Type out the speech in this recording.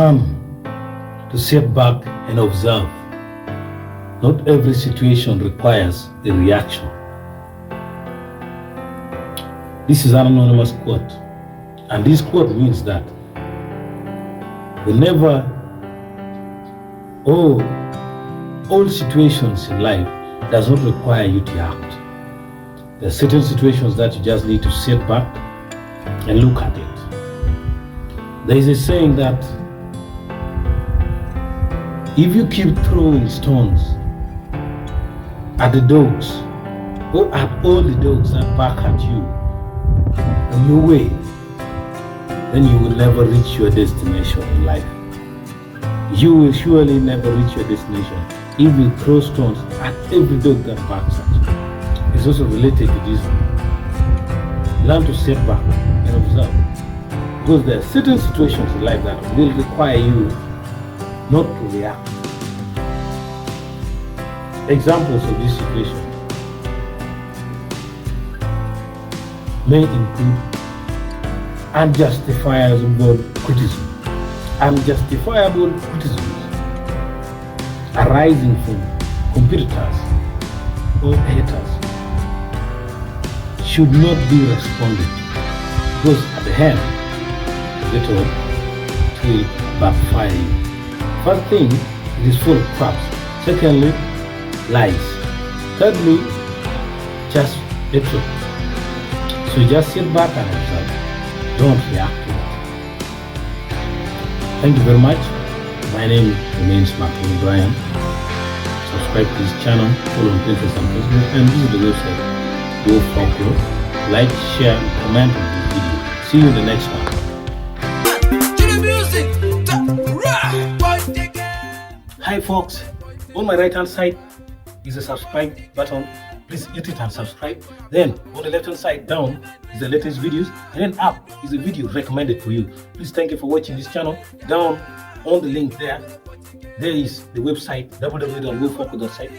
learn to sit back and observe. Not every situation requires a reaction. This is an anonymous quote, and this quote means that whenever all situations in life does not require you to act. There are certain situations that you just need to sit back and look at it. There is a saying that if you keep throwing stones at the dogs or at all the dogs that bark at you on your way, then you will never reach your destination in life. You will surely never reach your destination if you throw stones at every dog that barks at you. It's also related to this one. Learn to sit back and observe, because there are certain situations in life that will require you not to react. Examples of this situation may include unjustifiable criticism. Unjustifiable criticisms arising from competitors or haters should not be responded to, because at the end it will backfire you. First thing, it is full of traps. Secondly, lies. Thirdly, just the truth. So just sit back and observe. Don't react to it. Thank you very much. My name remains 𝔸𝕪. Subscribe to this channel, follow on Pinterest and Facebook, and visit the website 𝔸𝕪. Like, share, and comment on this video. See you in the next one. Hi folks, on my right hand side is a subscribe button. Please hit it and subscribe. Then on the left hand side down is the latest videos, and then up is a video recommended for you. Please thank you for watching this channel. Down on the link there is the website www.gofocus.site.